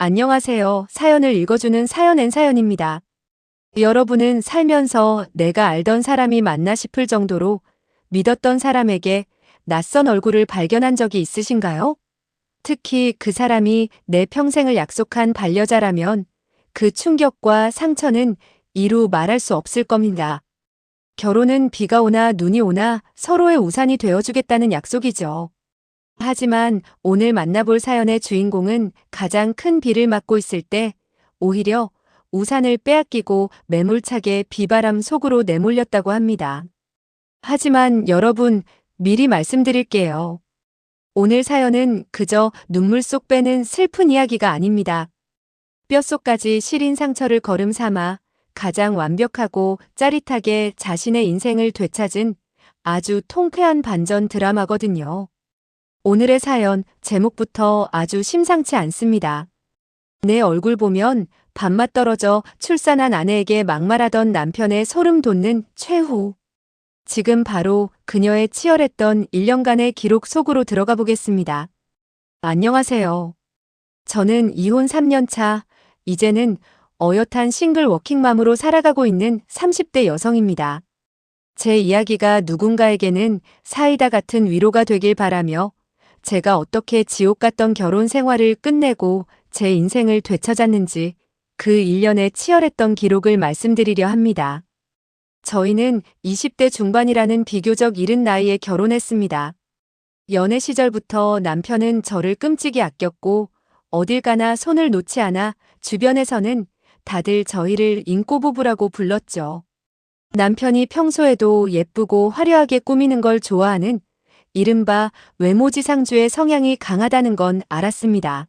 안녕하세요. 사연을 읽어주는 사연입니다. 여러분은 살면서 내가 알던 사람이 맞나 싶을 정도로 믿었던 사람에게 낯선 얼굴을 발견한 적이 있으신가요? 특히 그 사람이 내 평생을 약속한 반려자라면 그 충격과 상처는 이루 말할 수 없을 겁니다. 결혼은 비가 오나 눈이 오나 서로의 우산이 되어주겠다는 약속이죠. 하지만 오늘 만나볼 사연의 주인공은 가장 큰 비를 맞고 있을 때 오히려 우산을 빼앗기고 매몰차게 비바람 속으로 내몰렸다고 합니다. 하지만 여러분, 미리 말씀드릴게요. 오늘 사연은 그저 눈물 속 빼는 슬픈 이야기가 아닙니다. 뼛속까지 시린 상처를 걸음 삼아 가장 완벽하고 짜릿하게 자신의 인생을 되찾은 아주 통쾌한 반전 드라마거든요. 오늘의 사연 제목부터 아주 심상치 않습니다. 내 얼굴 보면 밥맛 떨어져 출산한 아내에게 막말하던 남편의 소름 돋는 최후. 지금 바로 그녀의 치열했던 1년간의 기록 속으로 들어가 보겠습니다. 안녕하세요. 저는 이혼 3년 차, 이제는 어엿한 싱글 워킹맘으로 살아가고 있는 30대 여성입니다. 제 이야기가 누군가에게는 사이다 같은 위로가 되길 바라며 제가 어떻게 지옥 같던 결혼 생활을 끝내고 제 인생을 되찾았는지 그 1년의 치열했던 기록을 말씀드리려 합니다. 저희는 20대 중반이라는 비교적 이른 나이에 결혼했습니다. 연애 시절부터 남편은 저를 끔찍이 아꼈고 어딜 가나 손을 놓지 않아 주변에서는 다들 저희를 인꼬부부라고 불렀죠. 남편이 평소에도 예쁘고 화려하게 꾸미는 걸 좋아하는 이른바 외모지상주의 성향이 강하다는 건 알았습니다.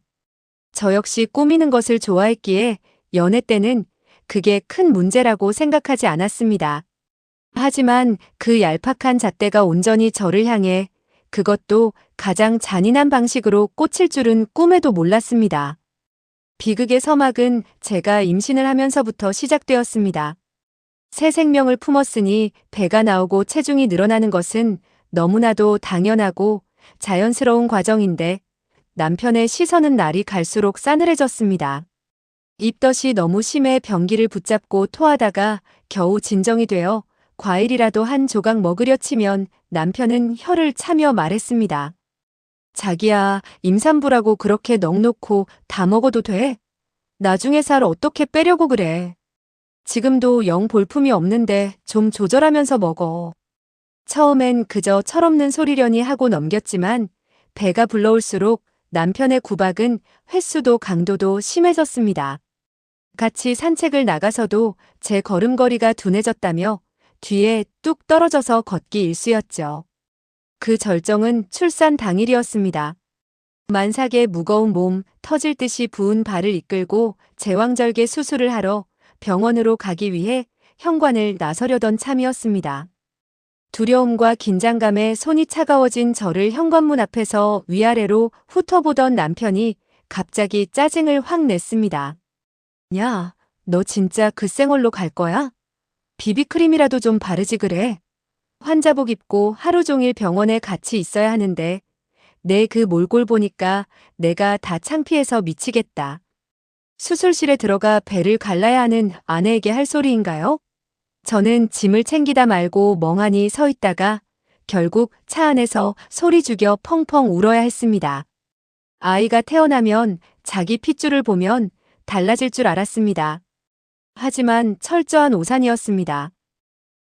저 역시 꾸미는 것을 좋아했기에 연애 때는 그게 큰 문제라고 생각하지 않았습니다. 하지만 그 얄팍한 잣대가 온전히 저를 향해 그것도 가장 잔인한 방식으로 꽂힐 줄은 꿈에도 몰랐습니다. 비극의 서막은 제가 임신을 하면서부터 시작되었습니다. 새 생명을 품었으니 배가 나오고 체중이 늘어나는 것은 너무나도 당연하고 자연스러운 과정인데 남편의 시선은 날이 갈수록 싸늘해졌습니다. 입덧이 너무 심해 변기를 붙잡고 토하다가 겨우 진정이 되어 과일이라도 한 조각 먹으려 치면 남편은 혀를 차며 말했습니다. 자기야, 임산부라고 그렇게 넋놓고 다 먹어도 돼? 나중에 살 어떻게 빼려고 그래? 지금도 영 볼품이 없는데 좀 조절하면서 먹어. 처음엔 그저 철없는 소리려니 하고 넘겼지만 배가 불러올수록 남편의 구박은 횟수도 강도도 심해졌습니다. 같이 산책을 나가서도 제 걸음걸이가 둔해졌다며 뒤에 뚝 떨어져서 걷기 일쑤였죠. 그 절정은 출산 당일이었습니다. 만삭의 무거운 몸, 터질 듯이 부은 발을 이끌고 제왕절개 수술을 하러 병원으로 가기 위해 현관을 나서려던 참이었습니다. 두려움과 긴장감에 손이 차가워진 저를 현관문 앞에서 위아래로 훑어보던 남편이 갑자기 짜증을 확 냈습니다. 야, 너 진짜 그 쌩얼로 갈 거야? 비비크림이라도 좀 바르지 그래. 환자복 입고 하루 종일 병원에 같이 있어야 하는데 내 그 몰골 보니까 내가 다 창피해서 미치겠다. 수술실에 들어가 배를 갈라야 하는 아내에게 할 소리인가요? 저는 짐을 챙기다 말고 멍하니 서 있다가 결국 차 안에서 소리 죽여 펑펑 울어야 했습니다. 아이가 태어나면 자기 핏줄을 보면 달라질 줄 알았습니다. 하지만 철저한 오산이었습니다.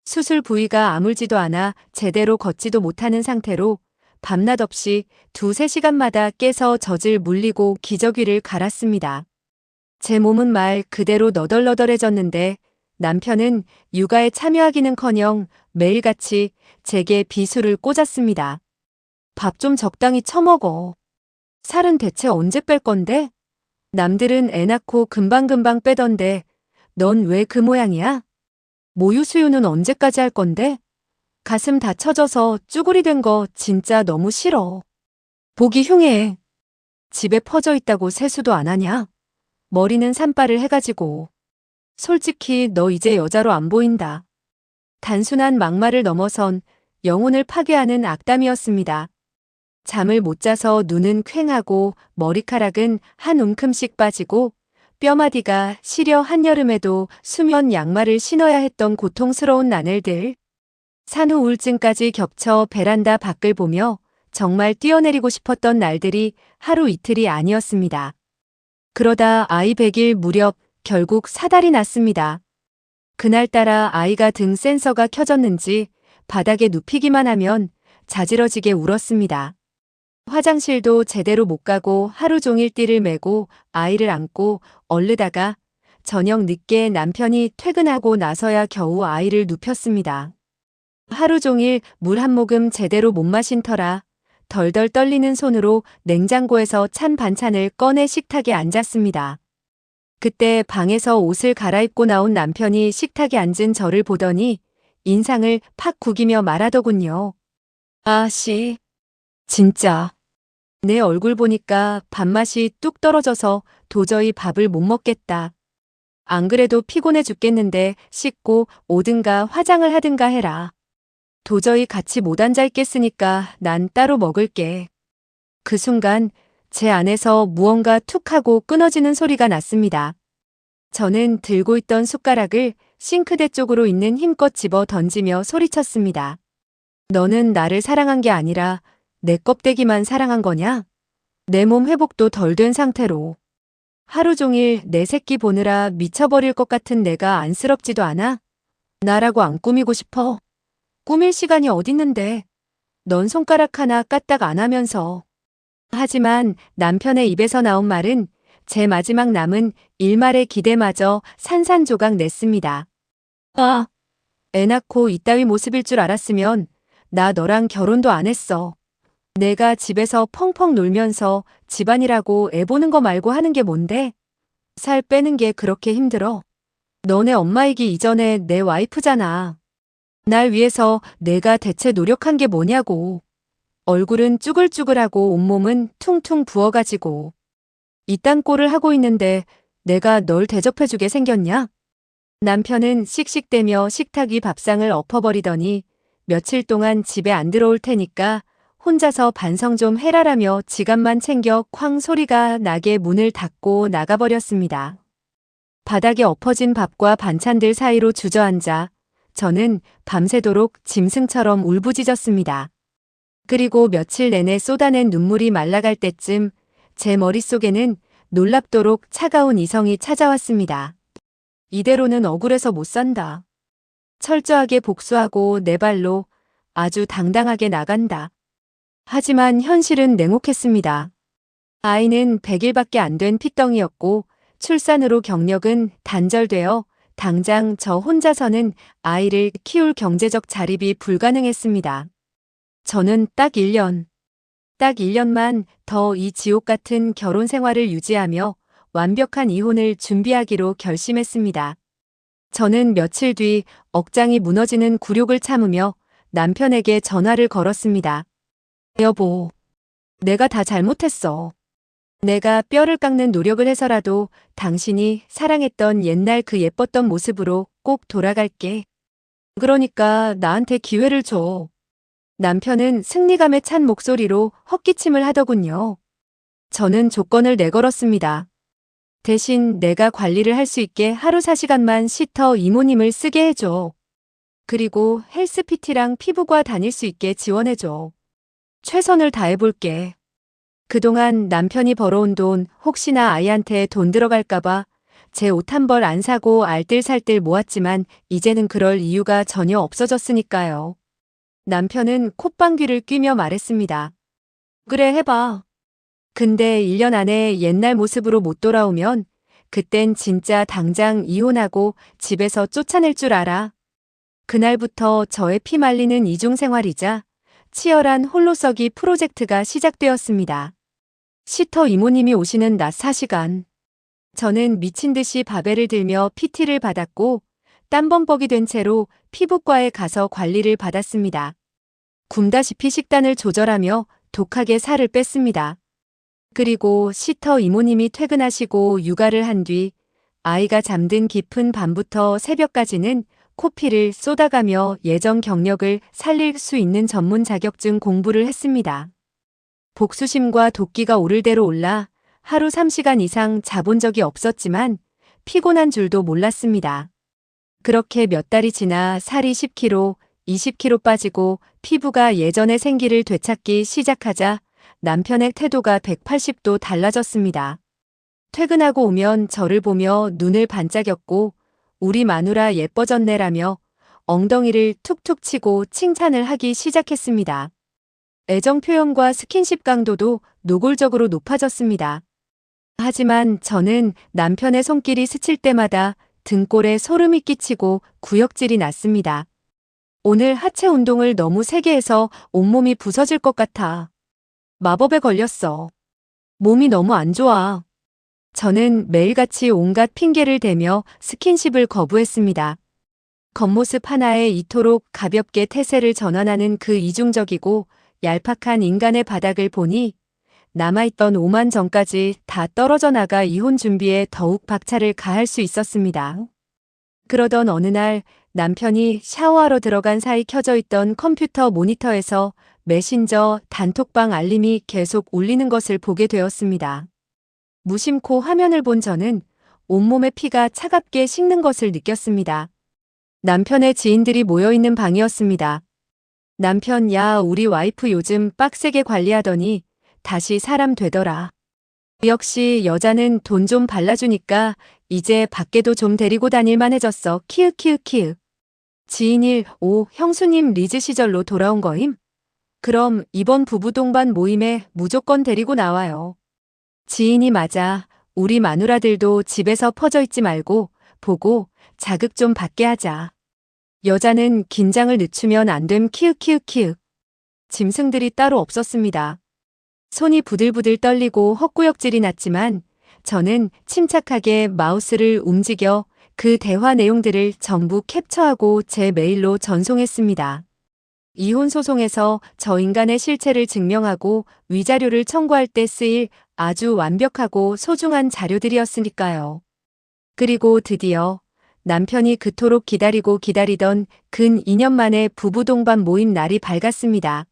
수술 부위가 아물지도 않아 제대로 걷지도 못하는 상태로 밤낮 없이 2~3시간마다 깨서 젖을 물리고 기저귀를 갈았습니다. 제 몸은 말 그대로 너덜너덜해졌는데 남편은 육아에 참여하기는커녕 매일같이 제게 비수를 꽂았습니다. 밥 좀 적당히 처먹어. 살은 대체 언제 뺄 건데? 남들은 애 낳고 금방금방 빼던데 넌 왜 그 모양이야? 모유 수유는 언제까지 할 건데? 가슴 다 처져서 쭈구리 된 거 진짜 너무 싫어. 보기 흉해. 집에 퍼져 있다고 세수도 안 하냐? 머리는 산발을 해가지고. 솔직히 너 이제 여자로 안 보인다. 단순한 막말을 넘어선 영혼을 파괴하는 악담이었습니다. 잠을 못 자서 눈은 퀭하고 머리카락은 한 움큼씩 빠지고 뼈마디가 시려 한여름에도 수면 양말을 신어야 했던 고통스러운 나날들. 산후 우울증까지 겹쳐 베란다 밖을 보며 정말 뛰어내리고 싶었던 날들이 하루 이틀이 아니었습니다. 그러다 아이 100일 무렵 결국 사달이 났습니다. 그날따라 아이가 등 센서가 켜졌는지 바닥에 눕히기만 하면 자지러지게 울었습니다. 화장실도 제대로 못 가고 하루 종일 띠를 매고 아이를 안고 얼르다가 저녁 늦게 남편이 퇴근하고 나서야 겨우 아이를 눕혔습니다. 하루 종일 물 한 모금 제대로 못 마신 터라 덜덜 떨리는 손으로 냉장고에서 찬 반찬을 꺼내 식탁에 앉았습니다. 그때 방에서 옷을 갈아입고 나온 남편이 식탁에 앉은 저를 보더니 인상을 팍 구기며 말하더군요. 아씨, 진짜. 내 얼굴 보니까 밥맛이 뚝 떨어져서 도저히 밥을 못 먹겠다. 안 그래도 피곤해 죽겠는데 씻고 오든가 화장을 하든가 해라. 도저히 같이 못 앉아 있겠으니까 난 따로 먹을게. 그 순간 제 안에서 무언가 툭 하고 끊어지는 소리가 났습니다. 저는 들고 있던 숟가락을 싱크대 쪽으로 있는 힘껏 집어 던지며 소리쳤습니다. 너는 나를 사랑한 게 아니라 내 껍데기만 사랑한 거냐? 내 몸 회복도 덜 된 상태로. 하루 종일 내 새끼 보느라 미쳐버릴 것 같은 내가 안쓰럽지도 않아? 나라고 안 꾸미고 싶어. 꾸밀 시간이 어딨는데. 넌 손가락 하나 까딱 안 하면서. 하지만 남편의 입에서 나온 말은 제 마지막 남은 일말의 기대마저 산산조각 냈습니다. 아, 애 낳고 이따위 모습일 줄 알았으면 나 너랑 결혼도 안 했어. 내가 집에서 펑펑 놀면서 집안이라고 애 보는 거 말고 하는 게 뭔데? 살 빼는 게 그렇게 힘들어. 너네 엄마이기 이전에 내 와이프잖아. 날 위해서 내가 대체 노력한 게 뭐냐고. 얼굴은 쭈글쭈글하고 온몸은 퉁퉁 부어가지고. 이딴 꼴을 하고 있는데 내가 널 대접해주게 생겼냐? 남편은 씩씩대며 식탁 위 밥상을 엎어버리더니 며칠 동안 집에 안 들어올 테니까 혼자서 반성 좀 해라라며 지갑만 챙겨 쾅 소리가 나게 문을 닫고 나가버렸습니다. 바닥에 엎어진 밥과 반찬들 사이로 주저앉아 저는 밤새도록 짐승처럼 울부짖었습니다. 그리고 며칠 내내 쏟아낸 눈물이 말라갈 때쯤 제 머릿속에는 놀랍도록 차가운 이성이 찾아왔습니다. 이대로는 억울해서 못 산다. 철저하게 복수하고 내 발로 아주 당당하게 나간다. 하지만 현실은 냉혹했습니다. 아이는 100일밖에 안 된 핏덩이였고 출산으로 경력은 단절되어 당장 저 혼자서는 아이를 키울 경제적 자립이 불가능했습니다. 저는 딱 1년만 더 이 지옥 같은 결혼 생활을 유지하며 완벽한 이혼을 준비하기로 결심했습니다. 저는 며칠 뒤 억장이 무너지는 굴욕을 참으며 남편에게 전화를 걸었습니다. 여보, 내가 다 잘못했어. 내가 뼈를 깎는 노력을 해서라도 당신이 사랑했던 옛날 그 예뻤던 모습으로 꼭 돌아갈게. 그러니까 나한테 기회를 줘. 남편은 승리감에 찬 목소리로 헛기침을 하더군요. 저는 조건을 내걸었습니다. 대신 내가 관리를 할 수 있게 하루 4시간만 시터 이모님을 쓰게 해줘. 그리고 헬스PT랑 피부과 다닐 수 있게 지원해줘. 최선을 다해볼게. 그동안 남편이 벌어온 돈 혹시나 아이한테 돈 들어갈까봐 제 옷 한 벌 안 사고 알뜰살뜰 모았지만 이제는 그럴 이유가 전혀 없어졌으니까요. 남편은 콧방귀를 뀌며 말했습니다. 그래 해봐. 근데 1년 안에 옛날 모습으로 못 돌아오면 그땐 진짜 당장 이혼하고 집에서 쫓아낼 줄 알아. 그날부터 저의 피 말리는 이중생활이자 치열한 홀로서기 프로젝트가 시작되었습니다. 시터 이모님이 오시는 낮 4시간. 저는 미친 듯이 바벨을 들며 PT를 받았고 땀범벅이 된 채로 피부과에 가서 관리를 받았습니다. 굶다시피 식단을 조절하며 독하게 살을 뺐습니다. 그리고 시터 이모님이 퇴근하시고 육아를 한 뒤 아이가 잠든 깊은 밤부터 새벽까지는 코피를 쏟아가며 예전 경력을 살릴 수 있는 전문 자격증 공부를 했습니다. 복수심과 도끼가 오를 대로 올라 하루 3시간 이상 자본 적이 없었지만 피곤한 줄도 몰랐습니다. 그렇게 몇 달이 지나 살이 10kg, 20kg 빠지고 피부가 예전의 생기를 되찾기 시작하자 남편의 태도가 180도 달라졌습니다. 퇴근하고 오면 저를 보며 눈을 반짝였고 우리 마누라 예뻐졌네라며 엉덩이를 툭툭 치고 칭찬을 하기 시작했습니다. 애정 표현과 스킨십 강도도 노골적으로 높아졌습니다. 하지만 저는 남편의 손길이 스칠 때마다 등골에 소름이 끼치고 구역질이 났습니다. 오늘 하체 운동을 너무 세게 해서 온몸이 부서질 것 같아. 마법에 걸렸어. 몸이 너무 안 좋아. 저는 매일같이 온갖 핑계를 대며 스킨십을 거부했습니다. 겉모습 하나에 이토록 가볍게 태세를 전환하는 그 이중적이고 얄팍한 인간의 바닥을 보니 남아있던 오만 정까지 다 떨어져 나가 이혼 준비에 더욱 박차를 가할 수 있었습니다. 그러던 어느 날 남편이 샤워하러 들어간 사이 켜져 있던 컴퓨터 모니터에서 메신저 단톡방 알림이 계속 울리는 것을 보게 되었습니다. 무심코 화면을 본 저는 온몸의 피가 차갑게 식는 것을 느꼈습니다. 남편의 지인들이 모여있는 방이었습니다. 남편, 야, 우리 와이프 요즘 빡세게 관리하더니 다시 사람 되더라. 역시 여자는 돈 좀 발라주니까 이제 밖에도 좀 데리고 다닐만 해졌어. 키읔키읔키읔. 지인 1, 오, 형수님 리즈 시절로 돌아온 거임? 그럼 이번 부부 동반 모임에 무조건 데리고 나와요. 지인이 맞아. 우리 마누라들도 집에서 퍼져 있지 말고 보고 자극 좀 받게 하자. 여자는 긴장을 늦추면 안 됨. 키읔키읔키읔. 짐승들이 따로 없었습니다. 손이 부들부들 떨리고 헛구역질이 났지만 저는 침착하게 마우스를 움직여 그 대화 내용들을 전부 캡처하고 제 메일로 전송했습니다. 이혼 소송에서 저 인간의 실체를 증명하고 위자료를 청구할 때 쓰일 아주 완벽하고 소중한 자료들이었으니까요. 그리고 드디어 남편이 그토록 기다리고 기다리던 근 2년 만에 부부 동반 모임 날이 밝았습니다.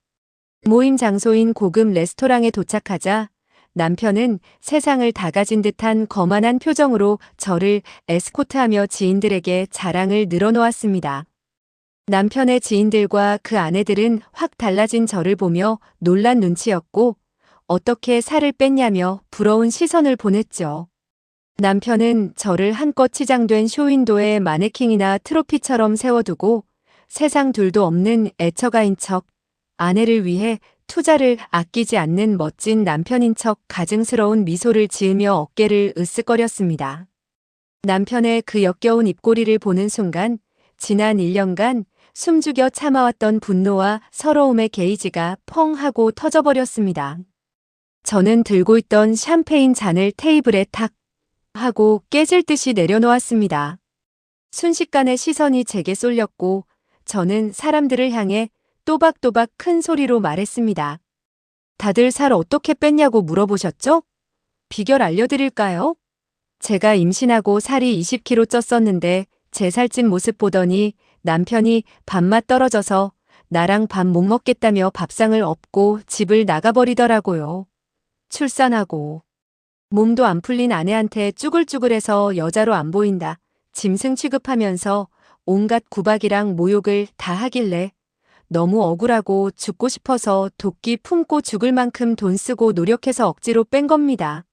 모임 장소인 고급 레스토랑에 도착하자 남편은 세상을 다 가진 듯한 거만한 표정으로 저를 에스코트하며 지인들에게 자랑을 늘어놓았습니다. 남편의 지인들과 그 아내들은 확 달라진 저를 보며 놀란 눈치였고 어떻게 살을 뺐냐며 부러운 시선을 보냈죠. 남편은 저를 한껏 치장된 쇼윈도에 마네킹이나 트로피처럼 세워두고 세상 둘도 없는 애처가인 척 아내를 위해 투자를 아끼지 않는 멋진 남편인 척 가증스러운 미소를 지으며 어깨를 으쓱거렸습니다. 남편의 그 역겨운 입꼬리를 보는 순간 지난 1년간 숨죽여 참아왔던 분노와 서러움의 게이지가 펑 하고 터져버렸습니다. 저는 들고 있던 샴페인 잔을 테이블에 탁 하고 깨질 듯이 내려놓았습니다. 순식간에 시선이 제게 쏠렸고 저는 사람들을 향해 또박또박 큰 소리로 말했습니다. 다들 살 어떻게 뺐냐고 물어보셨죠? 비결 알려드릴까요? 제가 임신하고 살이 20kg 쪘었는데 제 살찐 모습 보더니 남편이 밥맛 떨어져서 나랑 밥 못 먹겠다며 밥상을 엎고 집을 나가버리더라고요. 출산하고 몸도 안 풀린 아내한테 쭈글쭈글해서 여자로 안 보인다. 짐승 취급하면서 온갖 구박이랑 모욕을 다 하길래 너무 억울하고 죽고 싶어서 도끼 품고 죽을 만큼 돈 쓰고 노력해서 억지로 뺀 겁니다.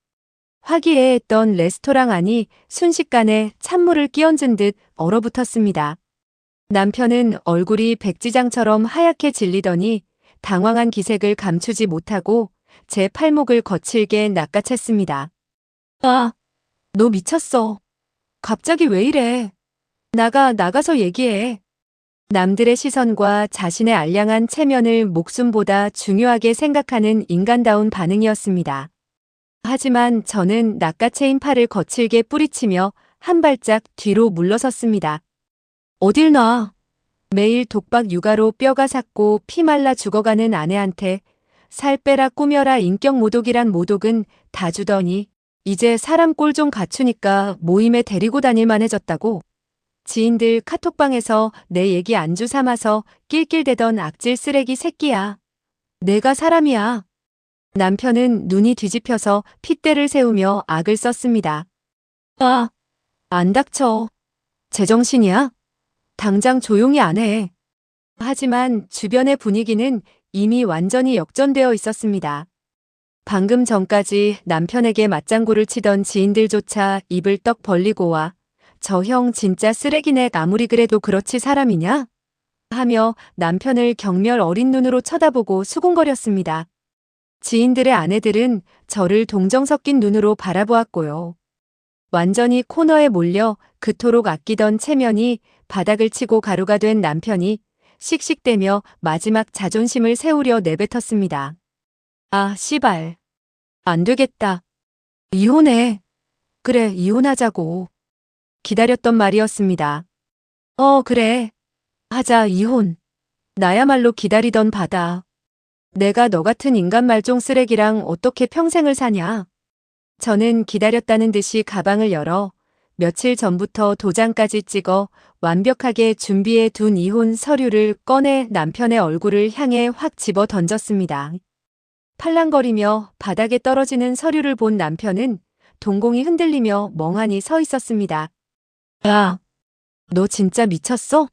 화기애애했던 레스토랑 안이 순식간에 찬물을 끼얹은 듯 얼어붙었습니다. 남편은 얼굴이 백지장처럼 하얗게 질리더니 당황한 기색을 감추지 못하고 제 팔목을 거칠게 낚아챘습니다. 아, 너 미쳤어. 갑자기 왜 이래? 나가서 얘기해. 남들의 시선과 자신의 알량한 체면을 목숨보다 중요하게 생각하는 인간다운 반응이었습니다. 하지만 저는 낚아채인 팔을 거칠게 뿌리치며 한 발짝 뒤로 물러섰습니다. 어딜 놔. 매일 독박 육아로 뼈가 삭고 피 말라 죽어가는 아내한테 살 빼라 꾸며라 인격 모독이란 모독은 다 주더니 이제 사람 꼴 좀 갖추니까 모임에 데리고 다닐만 해졌다고. 지인들 카톡방에서 내 얘기 안주 삼아서 낄낄대던 악질 쓰레기 새끼야. 내가 사람이야. 남편은 눈이 뒤집혀서 핏대를 세우며 악을 썼습니다. 아, 안 닥쳐. 제정신이야? 당장 조용히 안 해. 하지만 주변의 분위기는 이미 완전히 역전되어 있었습니다. 방금 전까지 남편에게 맞장구를 치던 지인들조차 입을 떡 벌리고 와, 저 형 진짜 쓰레기네, 아무리 그래도 그렇지 사람이냐? 하며 남편을 경멸 어린 눈으로 쳐다보고 수군거렸습니다. 지인들의 아내들은 저를 동정 섞인 눈으로 바라보았고요. 완전히 코너에 몰려 그토록 아끼던 체면이 바닥을 치고 가루가 된 남편이 씩씩대며 마지막 자존심을 세우려 내뱉었습니다. 아, 씨발. 안 되겠다. 이혼해. 그래, 이혼하자고. 기다렸던 말이었습니다. 그래. 하자, 이혼. 나야말로 기다리던 바다. 내가 너 같은 인간 말종 쓰레기랑 어떻게 평생을 사냐. 저는 기다렸다는 듯이 가방을 열어 며칠 전부터 도장까지 찍어 완벽하게 준비해 둔 이혼 서류를 꺼내 남편의 얼굴을 향해 확 집어 던졌습니다. 팔랑거리며 바닥에 떨어지는 서류를 본 남편은 동공이 흔들리며 멍하니 서 있었습니다. 야, 너 진짜 미쳤어?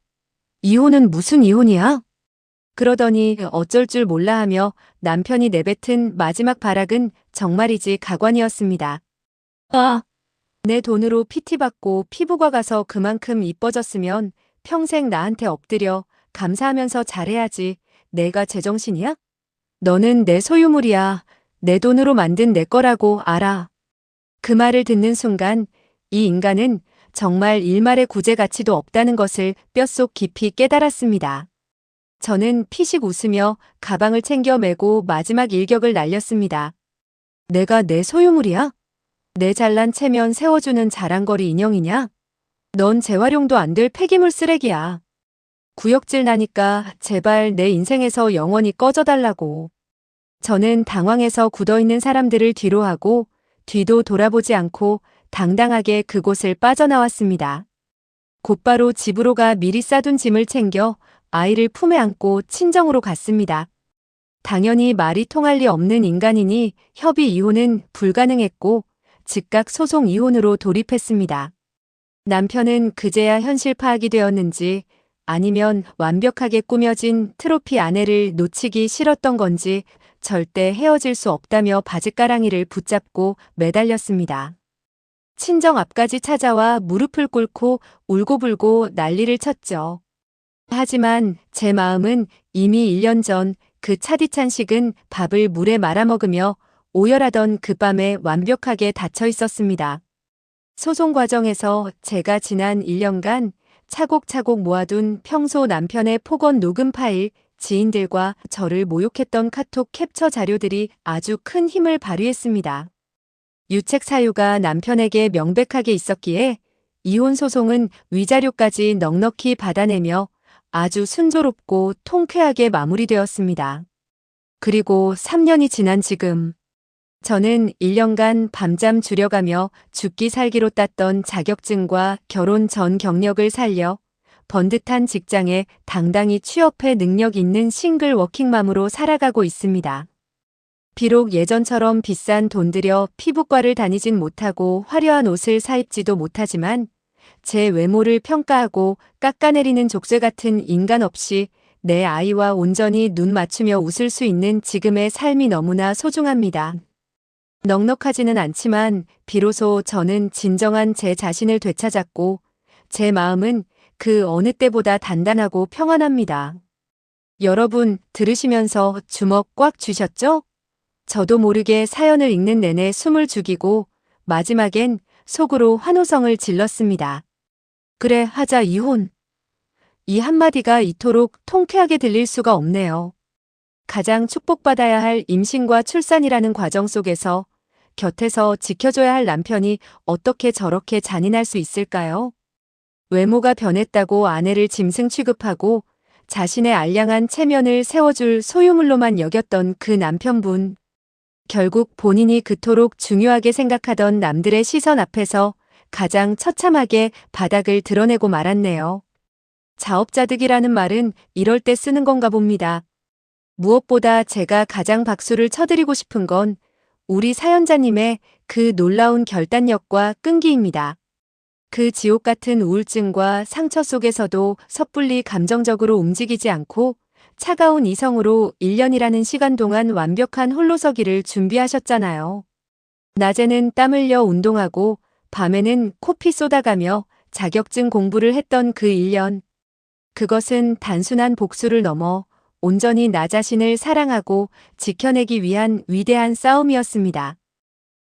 이혼은 무슨 이혼이야? 그러더니 어쩔 줄 몰라 하며 남편이 내뱉은 마지막 발악은 정말이지 가관이었습니다. 아, 내 돈으로 PT 받고 피부과 가서 그만큼 이뻐졌으면 평생 나한테 엎드려 감사하면서 잘해야지. 내가 제정신이야? 너는 내 소유물이야. 내 돈으로 만든 내 거라고 알아. 그 말을 듣는 순간 이 인간은 정말 일말의 구제 가치도 없다는 것을 뼛속 깊이 깨달았습니다. 저는 피식 웃으며 가방을 챙겨 메고 마지막 일격을 날렸습니다. 내가 내 소유물이야? 내 잘난 체면 세워주는 자랑거리 인형이냐? 넌 재활용도 안 될 폐기물 쓰레기야. 구역질 나니까 제발 내 인생에서 영원히 꺼져달라고. 저는 당황해서 굳어있는 사람들을 뒤로하고 뒤도 돌아보지 않고 당당하게 그곳을 빠져나왔습니다. 곧바로 집으로 가 미리 싸둔 짐을 챙겨 아이를 품에 안고 친정으로 갔습니다. 당연히 말이 통할 리 없는 인간이니 협의 이혼은 불가능했고 즉각 소송 이혼으로 돌입했습니다. 남편은 그제야 현실 파악이 되었는지 아니면 완벽하게 꾸며진 트로피 아내를 놓치기 싫었던 건지 절대 헤어질 수 없다며 바짓가랑이를 붙잡고 매달렸습니다. 친정 앞까지 찾아와 무릎을 꿇고 울고불고 난리를 쳤죠. 하지만 제 마음은 이미 1년 전 그 차디찬 식은 밥을 물에 말아먹으며 오열하던 그 밤에 완벽하게 닫혀 있었습니다. 소송 과정에서 제가 지난 1년간 차곡차곡 모아둔 평소 남편의 폭언 녹음 파일, 지인들과 저를 모욕했던 카톡 캡처 자료들이 아주 큰 힘을 발휘했습니다. 유책 사유가 남편에게 명백하게 있었기에 이혼 소송은 위자료까지 넉넉히 받아내며 아주 순조롭고 통쾌하게 마무리되었습니다. 그리고 3년이 지난 지금 저는 1년간 밤잠 줄여가며 죽기 살기로 땄던 자격증과 결혼 전 경력을 살려 번듯한 직장에 당당히 취업해 능력 있는 싱글 워킹맘으로 살아가고 있습니다. 비록 예전처럼 비싼 돈 들여 피부과를 다니진 못하고 화려한 옷을 사입지도 못하지만 제 외모를 평가하고 깎아내리는 족쇄 같은 인간 없이 내 아이와 온전히 눈 맞추며 웃을 수 있는 지금의 삶이 너무나 소중합니다. 넉넉하지는 않지만 비로소 저는 진정한 제 자신을 되찾았고 제 마음은 그 어느 때보다 단단하고 평안합니다. 여러분 들으시면서 주먹 꽉 쥐셨죠? 저도 모르게 사연을 읽는 내내 숨을 죽이고 마지막엔 속으로 환호성을 질렀습니다. 그래, 하자, 이혼. 이 한마디가 이토록 통쾌하게 들릴 수가 없네요. 가장 축복받아야 할 임신과 출산이라는 과정 속에서 곁에서 지켜줘야 할 남편이 어떻게 저렇게 잔인할 수 있을까요? 외모가 변했다고 아내를 짐승 취급하고 자신의 알량한 체면을 세워줄 소유물로만 여겼던 그 남편분. 결국 본인이 그토록 중요하게 생각하던 남들의 시선 앞에서 가장 처참하게 바닥을 드러내고 말았네요. 자업자득이라는 말은 이럴 때 쓰는 건가 봅니다. 무엇보다 제가 가장 박수를 쳐드리고 싶은 건 우리 사연자님의 그 놀라운 결단력과 끈기입니다. 그 지옥 같은 우울증과 상처 속에서도 섣불리 감정적으로 움직이지 않고 차가운 이성으로 1년이라는 시간 동안 완벽한 홀로서기를 준비하셨잖아요. 낮에는 땀 흘려 운동하고 밤에는 코피 쏟아가며 자격증 공부를 했던 그 1년. 그것은 단순한 복수를 넘어 온전히 나 자신을 사랑하고 지켜내기 위한 위대한 싸움이었습니다.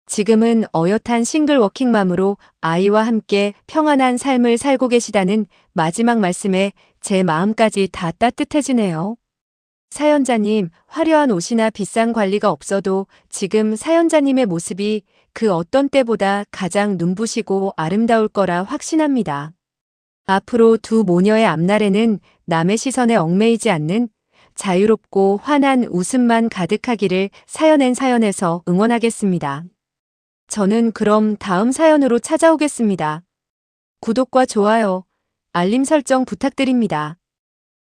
지금은 어엿한 싱글 워킹맘으로 아이와 함께 평안한 삶을 살고 계시다는 마지막 말씀에 제 마음까지 다 따뜻해지네요. 사연자님, 화려한 옷이나 비싼 관리가 없어도 지금 사연자님의 모습이 그 어떤 때보다 가장 눈부시고 아름다울 거라 확신합니다. 앞으로 두 모녀의 앞날에는 남의 시선에 얽매이지 않는 자유롭고 환한 웃음만 가득하기를 사연에서 응원하겠습니다. 저는 그럼 다음 사연으로 찾아오겠습니다. 구독과 좋아요, 알림 설정 부탁드립니다.